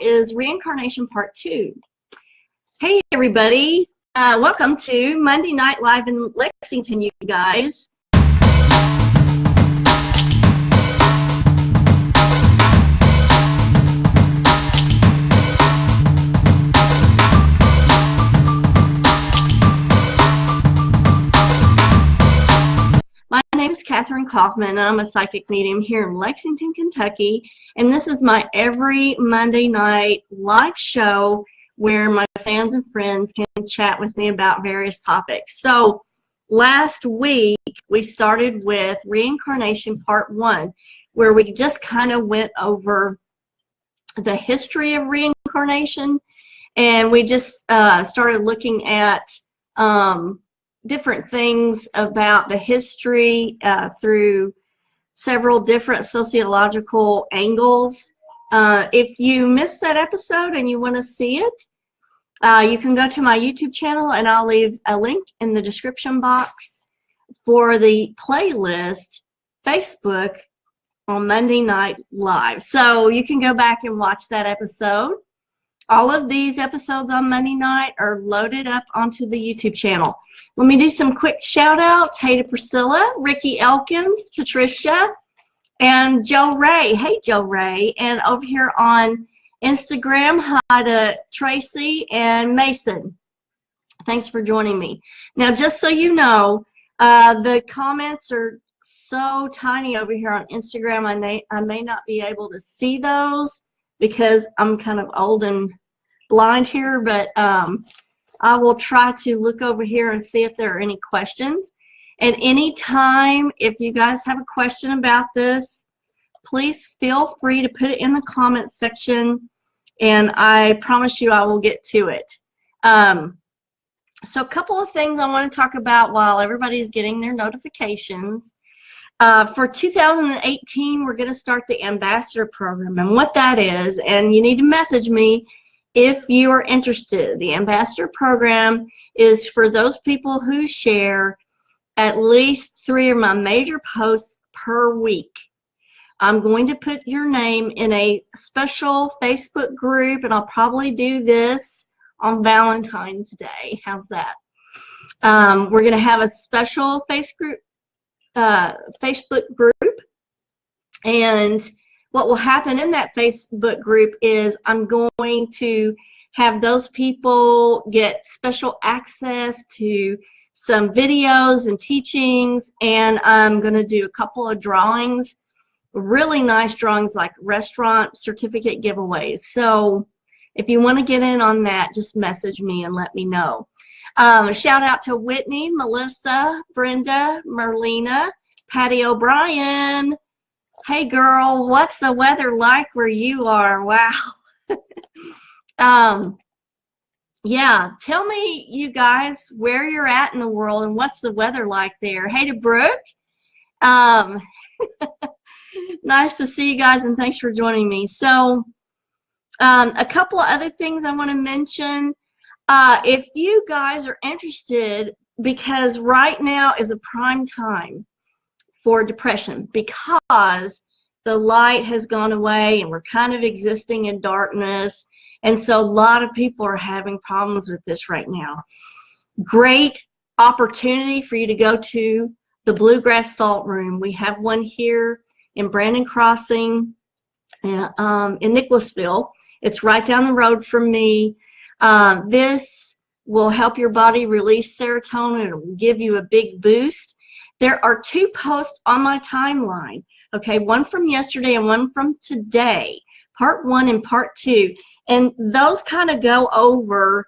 is Reincarnation Part 2. Hey everybody, welcome to Monday Night Live in Lexington, you guys. My name is Kathryn Kauffman, and I'm a psychic medium here in Lexington, Kentucky, and this is my every Monday night live show where my fans and friends can chat with me about various topics. So last week we started with Reincarnation Part 1, where we just kind of went over the history of reincarnation, and we just started looking at different things about the history through several different sociological angles. If you missed that episode and you want to see it, you can go to my YouTube channel, and I'll leave a link in the description box for the playlist Facebook on Monday Night Live. So you can go back and watch that episode. All of these episodes on Monday night are loaded up onto the YouTube channel. Let me do some quick shout outs. Hey to Priscilla, Ricky Elkins, Patricia, and Joe Ray. Hey Joe Ray. And over here on Instagram, hi to Tracy and Mason. Thanks for joining me. Now, just so you know, the comments are so tiny over here on Instagram. I may not be able to see those because I'm kind of old and blind here, but I will try to look over here and see if there are any questions. And anytime, if you guys have a question about this, please feel free to put it in the comments section, and I promise you I will get to it. So a couple of things I want to talk about while everybody's getting their notifications. For 2018, we're going to start the Ambassador Program, and what that is, and you need to message me if you are interested. The Ambassador Program is for those people who share at least 3 of my major posts per week. I'm going to put your name in a special Facebook group, and I'll probably do this on Valentine's Day. How's that? We're going to have a special Facebook group, and what will happen in that Facebook group is I'm going to have those people get special access to some videos and teachings, and I'm going to do a couple of drawings, really nice drawings, like restaurant certificate giveaways. So if you want to get in on that, just message me and let me know. Shout out to Whitney, Melissa, Brenda, Merlina, Patty O'Brien. Hey girl, what's the weather like where you are? Wow. Yeah, tell me, you guys, where you're at in the world and what's the weather like there. Hey to Brooke. Nice to see you guys, and thanks for joining me. So a couple of other things I want to mention. If you guys are interested, because right now is a prime time for depression, because the light has gone away and we're kind of existing in darkness, and so a lot of people are having problems with this right now. Great opportunity for you to go to the Bluegrass Salt Room. We have one here in Brandon Crossing, in Nicholasville. It's right down the road from me. This will help your body release serotonin. It will give you a big boost. There are 2 posts on my timeline, okay, one from yesterday and one from today, Part 1 and Part 2, and those kind of go over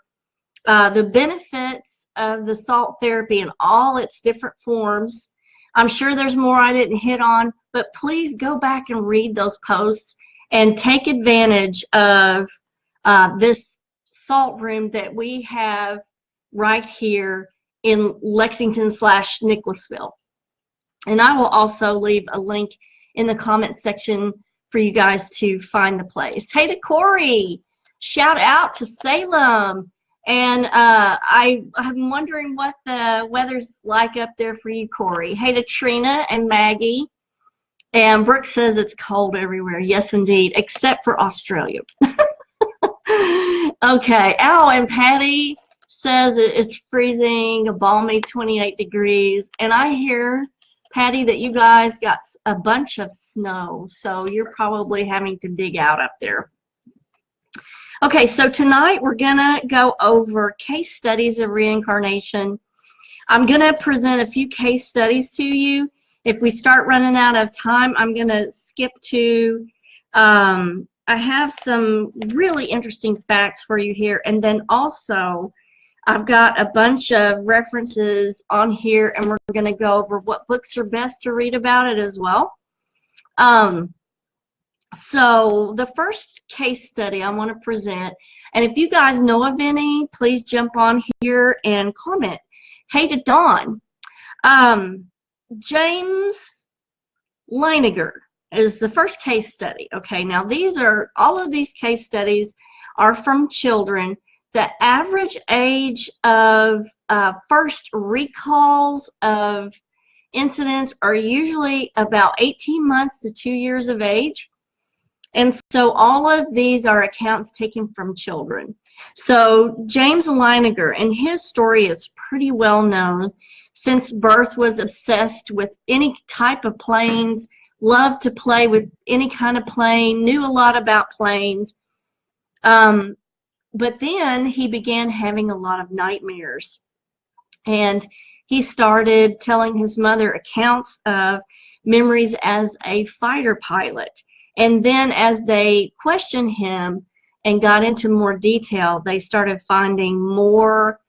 the benefits of the salt therapy in all its different forms. I'm sure there's more I didn't hit on, but please go back and read those posts and take advantage of this salt room that we have right here in Lexington/Nicholasville. And I will also leave a link in the comments section for you guys to find the place. Hey to Corey, shout out to Salem. And I'm wondering what the weather's like up there for you, Corey. Hey to Trina and Maggie. And Brooke says it's cold everywhere. Yes, indeed, except for Australia. Okay. Oh, and Patty says that it's freezing, a balmy 28 degrees. And I hear, Patty, that you guys got a bunch of snow, so you're probably having to dig out up there. Okay, so tonight we're going to go over case studies of reincarnation. I'm going to present a few case studies to you. If we start running out of time, I'm going to skip to, I have some really interesting facts for you here. And then also, I've got a bunch of references on here, and we're going to go over what books are best to read about it as well. So the first case study I want to present, and if you guys know of any, please jump on here and comment. Hey to Dawn. James Leininger is the first case study. Okay, now all of these case studies are from children. The average age of first recalls of incidents are usually about 18 months to 2 years of age. And so all of these are accounts taken from children. So James Leininger, and his story is pretty well known. Since birth, was obsessed with any type of planes, loved to play with any kind of plane, knew a lot about planes. But then he began having a lot of nightmares. And he started telling his mother accounts of memories as a fighter pilot. And then as they questioned him and got into more detail, they started finding more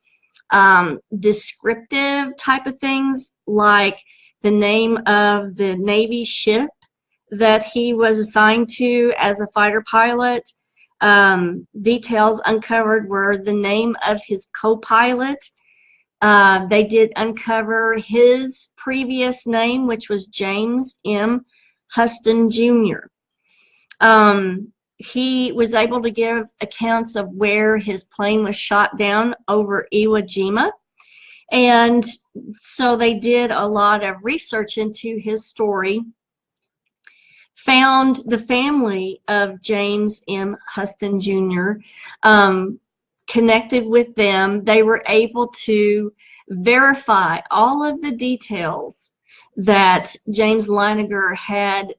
descriptive type of things, like the name of the Navy ship that he was assigned to as a fighter pilot. Details uncovered were the name of his co-pilot. They did uncover his previous name, which was James M. Huston Jr. He was able to give accounts of where his plane was shot down over Iwo Jima. And so they did a lot of research into his story, found the family of James M. Huston Jr., connected with them. They were able to verify all of the details that James Leininger had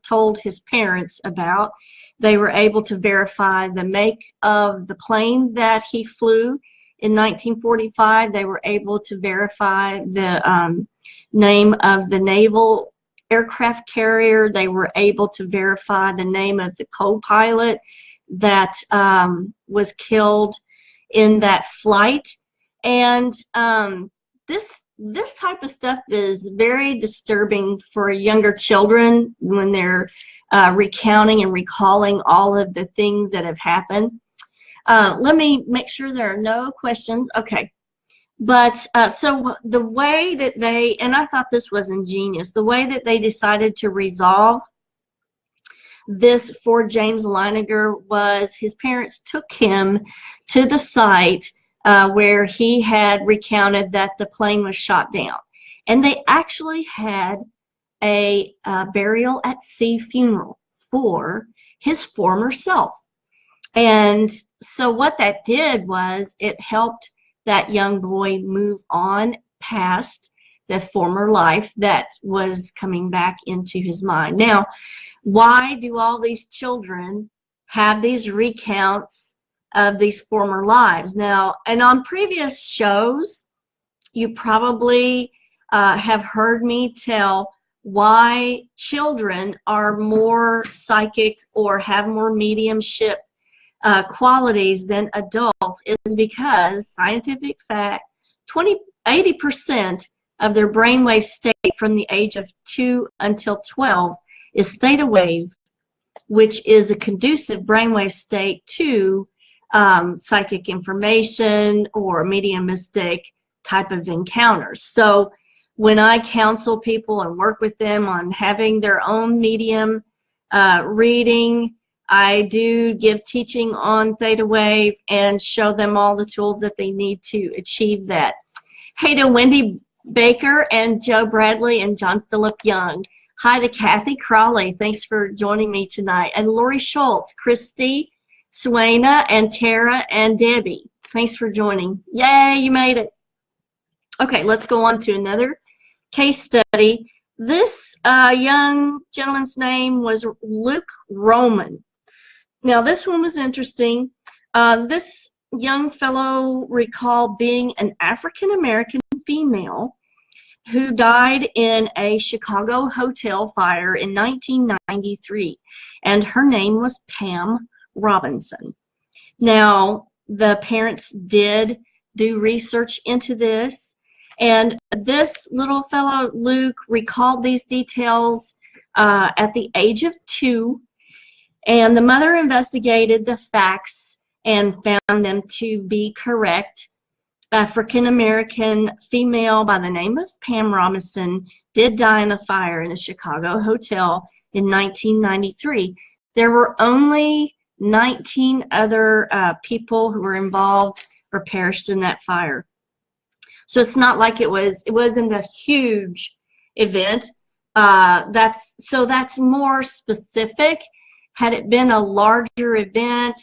told his parents about. They were able to verify the make of the plane that he flew in 1945. They were able to verify the name of the naval aircraft carrier. They were able to verify the name of the co-pilot that was killed in that flight. And this type of stuff is very disturbing for younger children when they're recounting and recalling all of the things that have happened. Let me make sure there are no questions. Okay. But so the way that they, and I thought this was ingenious, the way that they decided to resolve this for James Leininger was his parents took him to the site where he had recounted that the plane was shot down. And they actually had a burial at sea funeral for his former self. And so what that did was it helped that young boy move on past the former life that was coming back into his mind. Now, why do all these children have these recounts of these former lives? Now, and on previous shows, you probably have heard me tell why children are more psychic or have more mediumship qualities than adults, is because scientific fact, 80% of their brainwave state from the age of 2 until 12 is theta wave, which is a conducive brainwave state to psychic information or mediumistic type of encounters. So when I counsel people and work with them on having their own medium reading, I do give teaching on theta wave and show them all the tools that they need to achieve that. Hey to Wendy Baker and Joe Bradley and John Philip Young. Hi to Kathy Crawley. Thanks for joining me tonight. And Lori Schultz, Christy, Suena and Tara and Debbie. Thanks for joining. Yay, you made it. Okay, let's go on to another case study. This young gentleman's name was Luke Roman. Now, this one was interesting. This young fellow recalled being an African-American female who died in a Chicago hotel fire in 1993, and her name was Pam Robinson. Now, the parents did do research into this, and this little fellow, Luke, recalled these details at the age of 2, and the mother investigated the facts and found them to be correct. African-American female by the name of Pam Robinson did die in a fire in a Chicago hotel in 1993. There were only 19 other people who were involved or perished in that fire. So it's not like it wasn't a huge event. That's more specific. Had it been a larger event,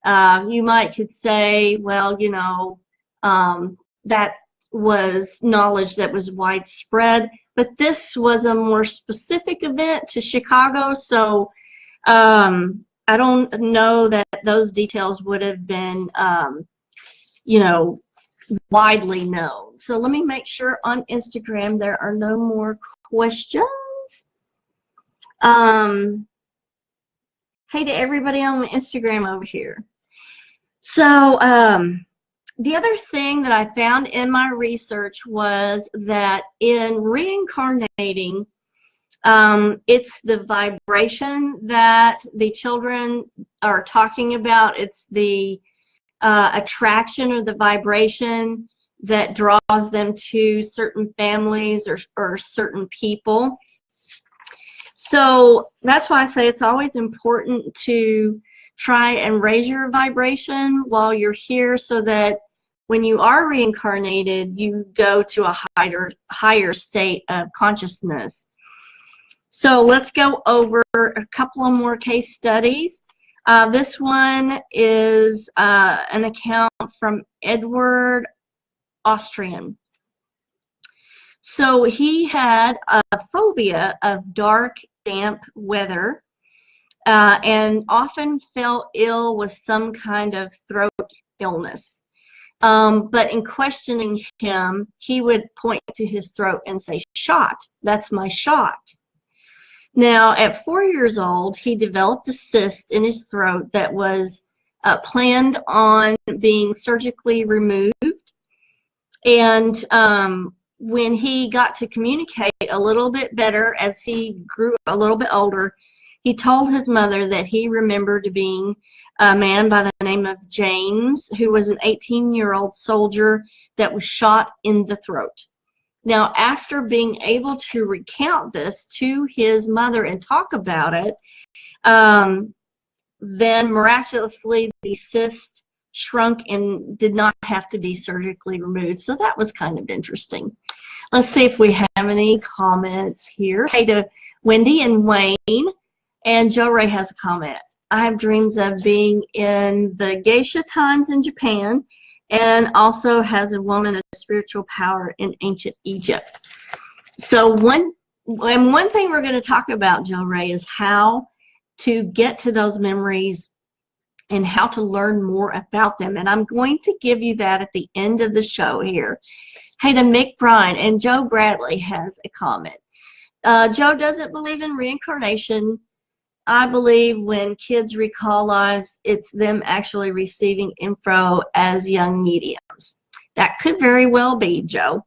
you could say, well, you know, that was knowledge that was widespread, but this was a more specific event to Chicago, so I don't know that those details would have been, you know, widely known. So let me make sure on Instagram there are no more questions. Hey to everybody on Instagram over here. So the other thing that I found in my research was that in reincarnating, it's the vibration that the children are talking about. It's the attraction or the vibration that draws them to certain families or certain people. So that's why I say it's always important to try and raise your vibration while you're here, so that when you are reincarnated, you go to a higher state of consciousness. So let's go over a couple of more case studies. This one is an account from Edward Austrian. So he had a phobia of dark, damp weather and often fell ill with some kind of throat illness. But in questioning him, he would point to his throat and say, "Shot, that's my shot." Now, at 4 years old, he developed a cyst in his throat that was planned on being surgically removed. And when he got to communicate a little bit better as he grew a little bit older, he told his mother that he remembered being a man by the name of James, who was an 18-year-old soldier that was shot in the throat. Now, after being able to recount this to his mother and talk about it, then miraculously the cyst shrunk and did not have to be surgically removed. So that was kind of interesting. Let's see if we have any comments here. Hey to Wendy and Wayne. And Joe Ray has a comment. I have dreams of being in the geisha times in Japan, and also has a woman of spiritual power in ancient Egypt. So one thing we're going to talk about, Joe Ray, is how to get to those memories and how to learn more about them. And I'm going to give you that at the end of the show here. Hey to Mick Bryan, and Joe Bradley has a comment. Joe doesn't believe in reincarnation. I believe when kids recall lives, it's them actually receiving info as young mediums. That could very well be, Joe.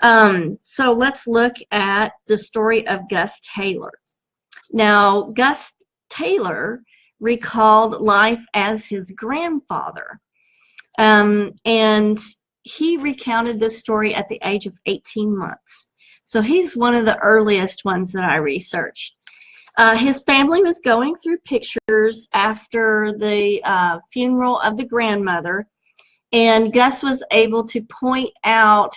So let's look at the story of Gus Taylor. Now, Gus Taylor recalled life as his grandfather. And he recounted this story at the age of 18 months. So he's one of the earliest ones that I researched. His family was going through pictures after the funeral of the grandmother, and Gus was able to point out,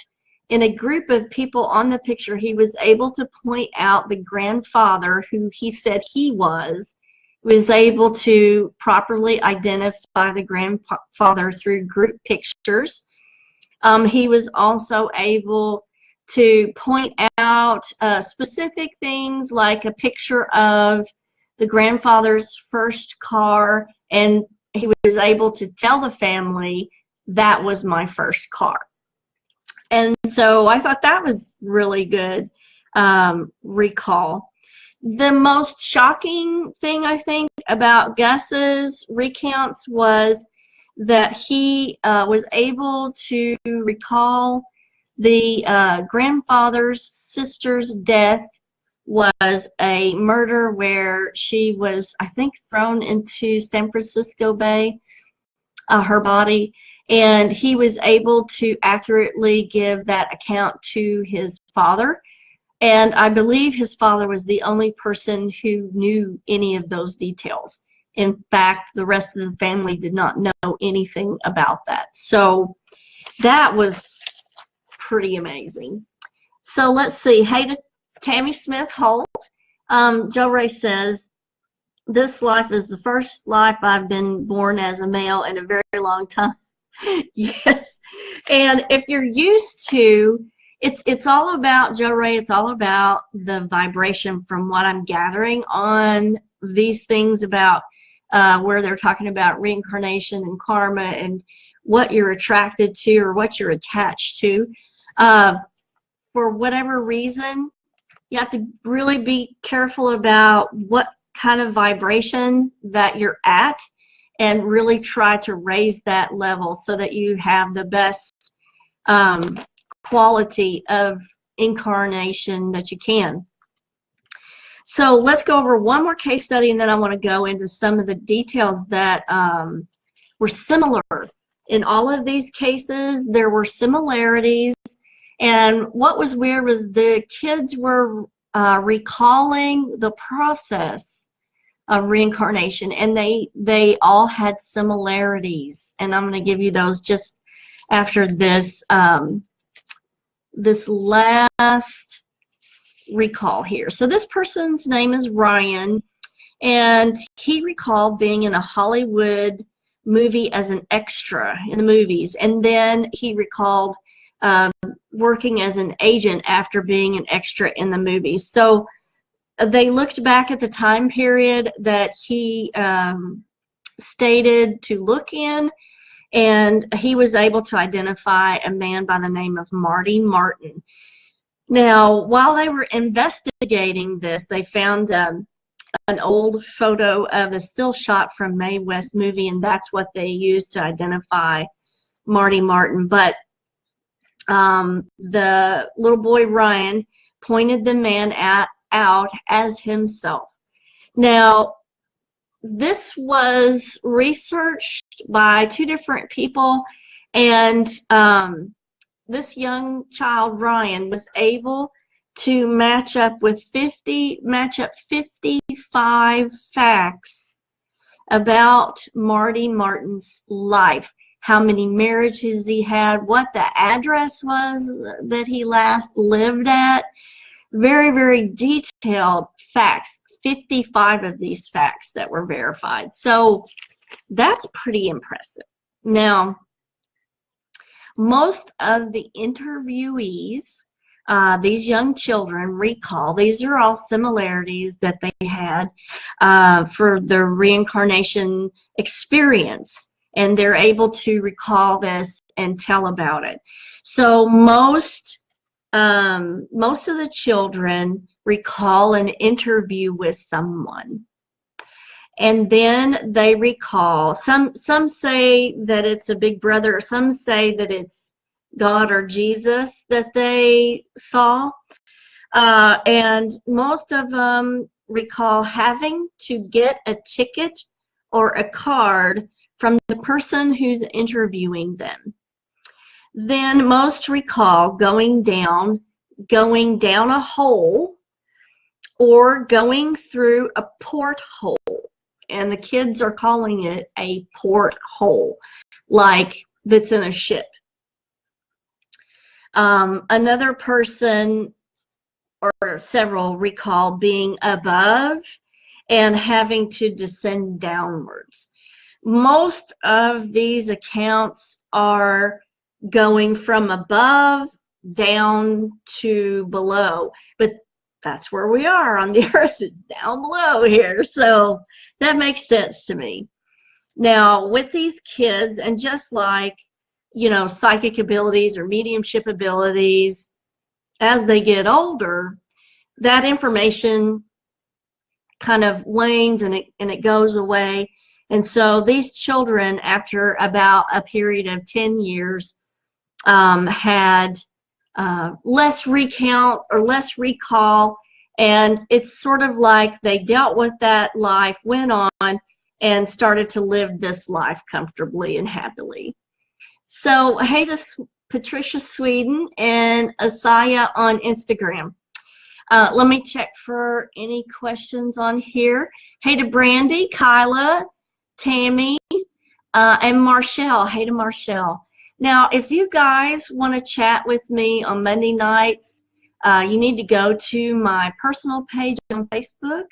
in a group of people on the picture, he was able to point out the grandfather who he said he was, was able to properly identify the grandfather through group pictures. He was also able to point out specific things like a picture of the grandfather's first car, and he was able to tell the family, that was my first car. And so I thought that was really good recall. The most shocking thing, I think, about Gus's recounts was that he was able to recall the grandfather's sister's death was a murder where she was, I think, thrown into San Francisco Bay, her body, and he was able to accurately give that account to his father. And I believe his father was the only person who knew any of those details. In fact, the rest of the family did not know anything about that. So that was pretty amazing. So let's see. Hey to Tammy Smith Holt. Joe Ray says, this life is the first life I've been born as a male in a very long time. Yes. And if you're used to, it's all about, Joe Ray, it's all about the vibration from what I'm gathering on these things about where they're talking about reincarnation and karma and what you're attracted to or what you're attached to. For whatever reason, you have to really be careful about what kind of vibration that you're at and really try to raise that level so that you have the best quality of incarnation that you can. So let's go over one more case study, and then I want to go into some of the details that were similar. In all of these cases, there were similarities, and what was weird was the kids were recalling the process of reincarnation, and they all had similarities, and I'm going to give you those just after this this last recall here. So this person's name is Ryan, and he recalled being in a Hollywood movie as an extra in the movies, and then he recalled working as an agent after being an extra in the movies. So they looked back at the time period that he stated to look in, and he was able to identify a man by the name of Marty Martin. Now, while they were investigating this, they found an old photo of a still shot from Mae West movie, and that's what they used to identify Marty Martin. But the little boy Ryan pointed the man out as himself. Now, this was researched by two different people, and this young child Ryan was able to match up 55 facts about Marty Martin's life. How many marriages he had, what the address was that he last lived at. Very, very detailed facts. 55 of these facts that were verified. So that's pretty impressive. Now, most of the interviewees, these young children, recall, these are all similarities that they had for their reincarnation experience, and they're able to recall this and tell about it. So most of the children recall an interview with someone, and then they recall, some say that it's a big brother, some say that it's God or Jesus that they saw, and most of them recall having to get a ticket or a card from the person who's interviewing them. Then most recall going down a hole or going through a porthole, and the kids are calling it a porthole, like that's in a ship. Another person or several recall being above and having to descend downwards. Most of these accounts are going from above down to below, but that's where we are on the earth. It's down below here, so that makes sense to me. Now with these kids, and just like, you know, psychic abilities or mediumship abilities, as they get older, that information kind of wanes and it goes away. And so these children, after about a period of 10 years, had less recount or less recall, and it's sort of like they dealt with that life, went on, and started to live this life comfortably and happily. So hey to Patricia Sweden and Asaya on Instagram. Let me check for any questions on here. Hey to Brandy, Kyla, Tammy, and Marshall. Hey to Marshall. Now, if you guys want to chat with me on Monday nights, you need to go to my personal page on Facebook,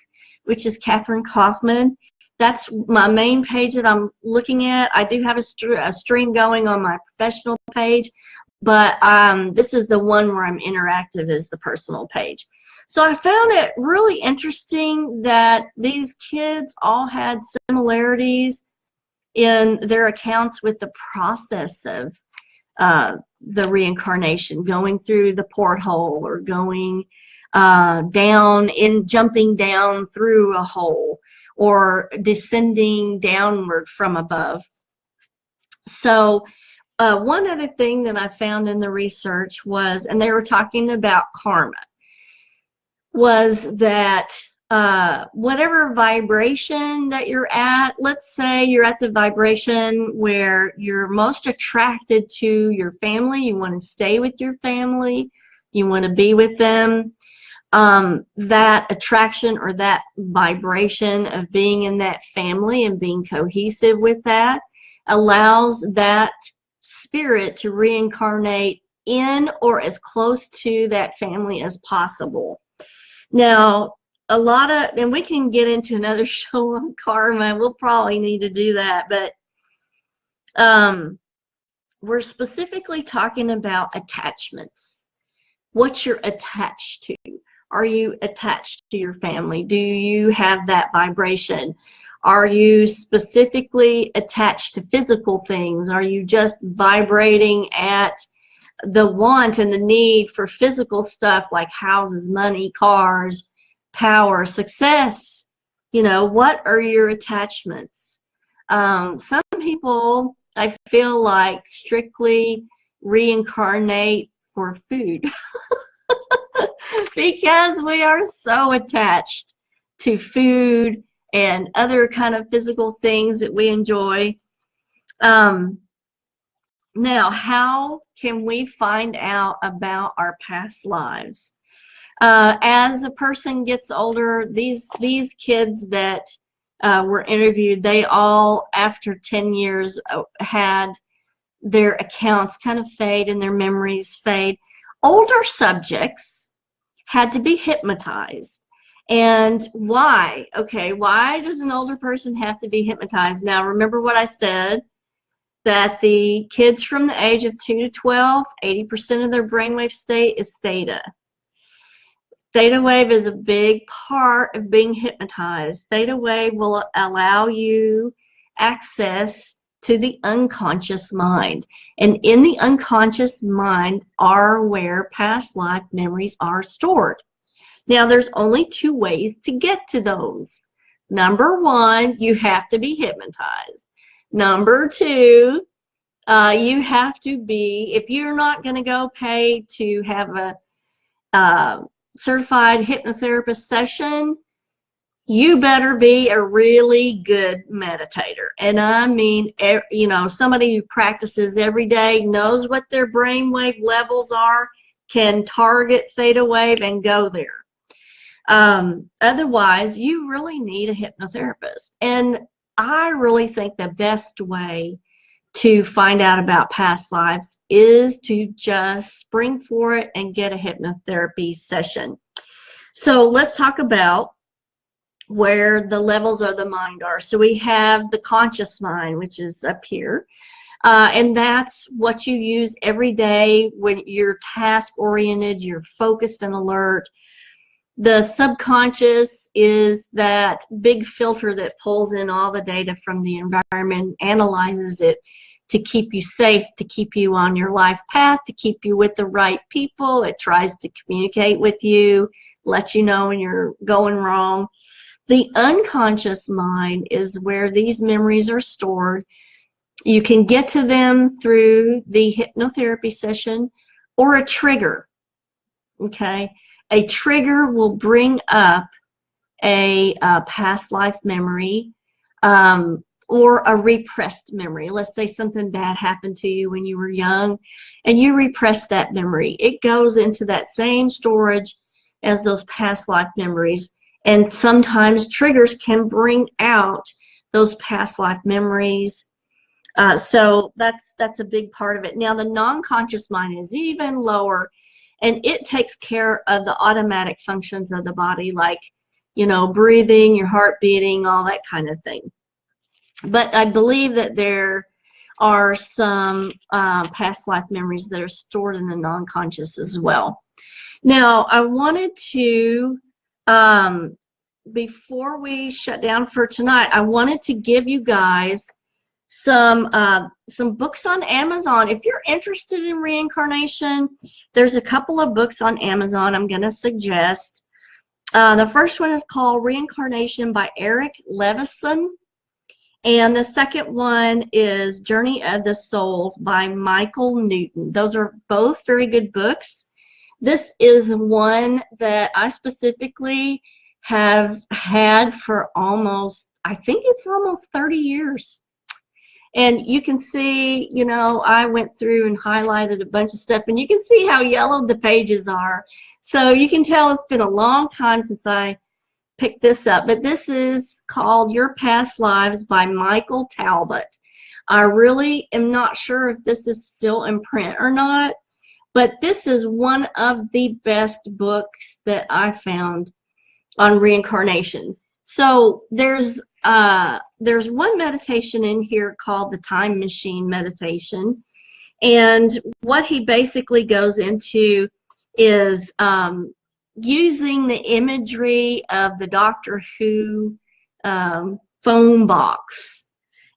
which is Kathryn Kauffman. That's my main page that I'm looking at. I do have a stream going on my professional page, but this is the one where I'm interactive, is the personal page. So I found it really interesting that these kids all had similarities in their accounts with the process of the reincarnation, going through the porthole or going jumping down through a hole, or descending downward from above. So one other thing that I found in the research was, and they were talking about karma, was that whatever vibration that you're at, let's say you're at the vibration where you're most attracted to your family, you want to stay with your family, you want to be with them, that attraction or that vibration of being in that family and being cohesive with that allows that spirit to reincarnate in or as close to that family as possible. Now, a lot of, and we can get into another show on karma, we'll probably need to do that, but we're specifically talking about attachments. What you're attached to. Are you attached to your family? Do you have that vibration? Are you specifically attached to physical things? Are you just vibrating at the want and the need for physical stuff like houses, money, cars, power, success? You know, what are your attachments? Some people, I feel like, strictly reincarnate for food. Because we are so attached to food and other kind of physical things that we enjoy. Now, how can we find out about our past lives? As a person gets older, these kids that were interviewed, they all, after 10 years, had their accounts kind of fade and their memories fade. Older subjects had to be hypnotized. And why? Okay, why does an older person have to be hypnotized? Now, remember what I said, that the kids from the age of 2 to 12, 80% of their brainwave state is theta. Theta wave is a big part of being hypnotized. Theta wave will allow you access to the unconscious mind. And in the unconscious mind are where past life memories are stored. Now, there's only 2 ways to get to those. Number 1, you have to be hypnotized. Number 2, you have to be, if you're not going to go pay to have a certified hypnotherapist session, you better be a really good meditator. And I mean, you know, somebody who practices every day, knows what their brainwave levels are, can target theta wave and go there. Otherwise, you really need a hypnotherapist. And I really think the best way to find out about past lives is to just spring for it and get a hypnotherapy session. So let's talk about where the levels of the mind are. So we have the conscious mind, which is up here. And that's what you use every day when you're task oriented, you're focused and alert. The subconscious is that big filter that pulls in all the data from the environment, analyzes it to keep you safe, to keep you on your life path, to keep you with the right people. It tries to communicate with you, let you know when you're going wrong. The unconscious mind is where these memories are stored. You can get to them through the hypnotherapy session or a trigger, okay? A trigger will bring up a past life memory or a repressed memory. Let's say something bad happened to you when you were young and you repress that memory. It goes into that same storage as those past life memories. And sometimes triggers can bring out those past life memories. So that's a big part of it. Now, the non-conscious mind is even lower, and it takes care of the automatic functions of the body, like, you know, breathing, your heart beating, all that kind of thing. But I believe that there are some past life memories that are stored in the non-conscious as well. Now, I wanted to, before we shut down for tonight, I wanted to give you guys some books on Amazon. If you're interested in reincarnation, there's a couple of books on Amazon I'm going to suggest. The first one is called Reincarnation by Eric Levison, and the second one is Journey of the Souls by Michael Newton. Those are both very good books. This is one that I specifically have had for almost, I think it's almost 30 years. And you can see, you know, I went through and highlighted a bunch of stuff, and you can see how yellowed the pages are. So you can tell it's been a long time since I picked this up. But this is called Your Past Lives by Michael Talbot. I really am not sure if this is still in print or not, but this is one of the best books that I found on reincarnation. So there's one meditation in here called the Time Machine Meditation, and what he basically goes into is using the imagery of the Doctor Who phone box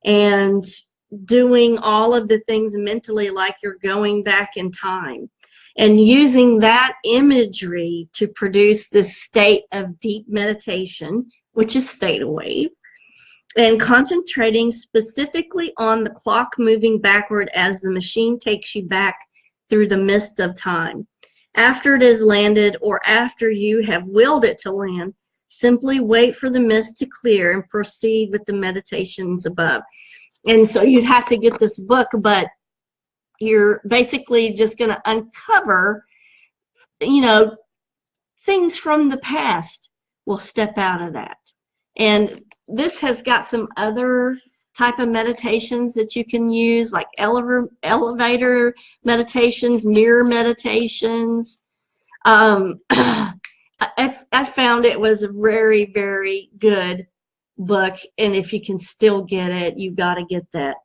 and doing all of the things mentally like you're going back in time, and using that imagery to produce this state of deep meditation, which is theta wave, and concentrating specifically on the clock moving backward as the machine takes you back through the mists of time. After it has landed, or after you have willed it to land, simply wait for the mist to clear and proceed with the meditations above. And so you'd have to get this book, but you're basically just going to uncover, you know, things from the past will step out of that. And this has got some other type of meditations that you can use, like elevator meditations, mirror meditations. I found it was a very, very good book, and if you can still get it, you got to get that.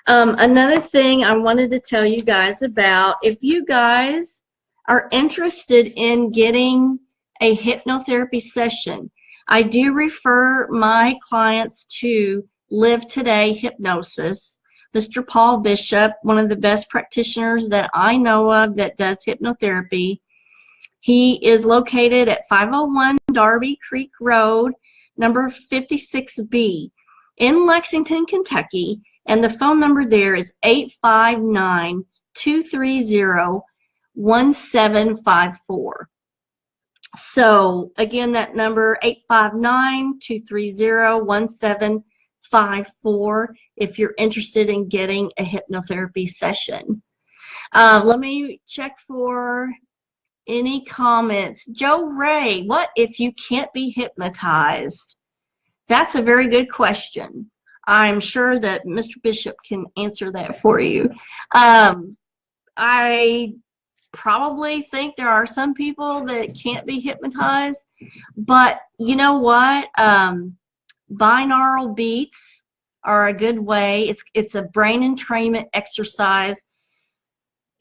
Another thing I wanted to tell you guys about, if you guys are interested in getting a hypnotherapy session, I do refer my clients to Live Today Hypnosis. Mr. Paul Bishop, one of the best practitioners that I know of that does hypnotherapy. He is located at 501 Darby Creek Road, number 56B in Lexington, Kentucky, and the phone number there is 859-230-1754. So again, that number 859-230-1754 if you're interested in getting a hypnotherapy session. Let me check for any comments. Joe Ray, what if you can't be hypnotized? That's a very good question. I'm sure that Mr. Bishop can answer that for you. I probably think there are some people that can't be hypnotized, but you know what? Binaural beats are a good way. It's a brain entrainment exercise,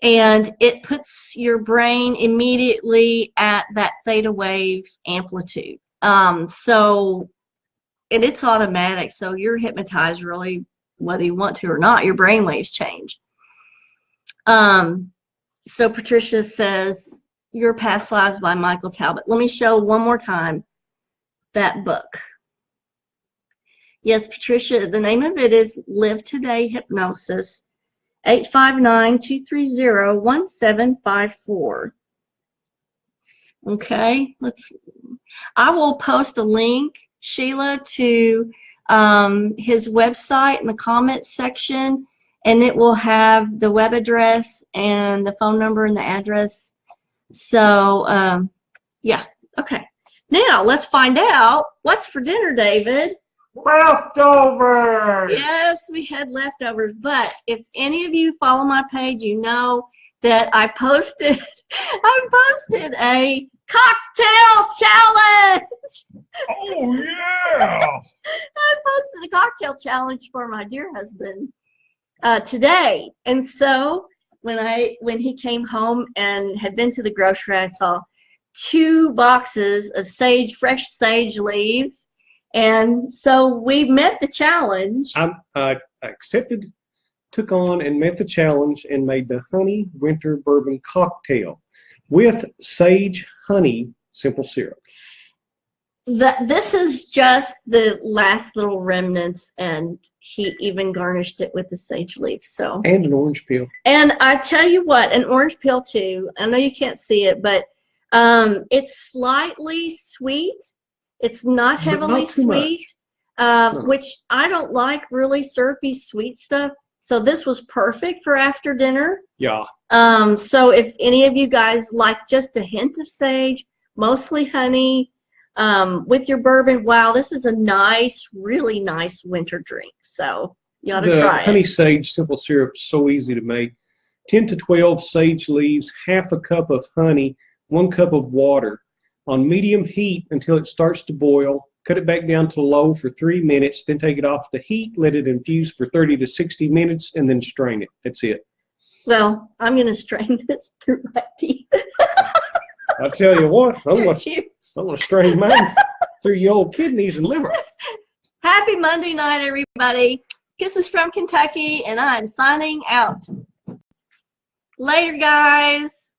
and it puts your brain immediately at that theta wave amplitude. So, and it's automatic, so you're hypnotized really whether you want to or not. Your brain waves change. So Patricia says, Your Past Lives by Michael Talbot. Let me show one more time that book. Yes, Patricia, the name of it is Live Today Hypnosis, 859-230-1754. Okay, I will post a link, Sheila, to his website in the comments section, and it will have the web address and the phone number and the address. So, yeah, okay. Now, let's find out what's for dinner, David. Leftovers! Yes, we had leftovers, but if any of you follow my page, you know that I posted a cocktail challenge. Oh, yeah! I posted a cocktail challenge for my dear husband today, and so when he came home and had been to the grocery, I saw 2 boxes of fresh sage leaves, and so we met the challenge. I accepted, took on, and met the challenge and made the honey winter bourbon cocktail with sage honey simple syrup. This is just the last little remnants, and he even garnished it with the sage leaves. So, and an orange peel. And I tell you what, an orange peel too. I know you can't see it, but it's slightly sweet. It's not heavily sweet, no. Which I don't like really syrupy sweet stuff. So this was perfect for after dinner. Yeah. So if any of you guys like just a hint of sage, mostly honey, with your bourbon, wow, this is a nice, really nice winter drink. So you ought to try it. The honey sage simple syrup is so easy to make. 10 to 12 sage leaves, half a cup of honey, 1 cup of water on medium heat until it starts to boil. Cut it back down to low for 3 minutes, then take it off the heat, let it infuse for 30 to 60 minutes, and then strain it. That's it. Well, I'm going to strain this through my teeth. I tell you what, I'm going to strain mine through your old kidneys and liver. Happy Monday night, everybody. Kisses from Kentucky, and I'm signing out. Later, guys.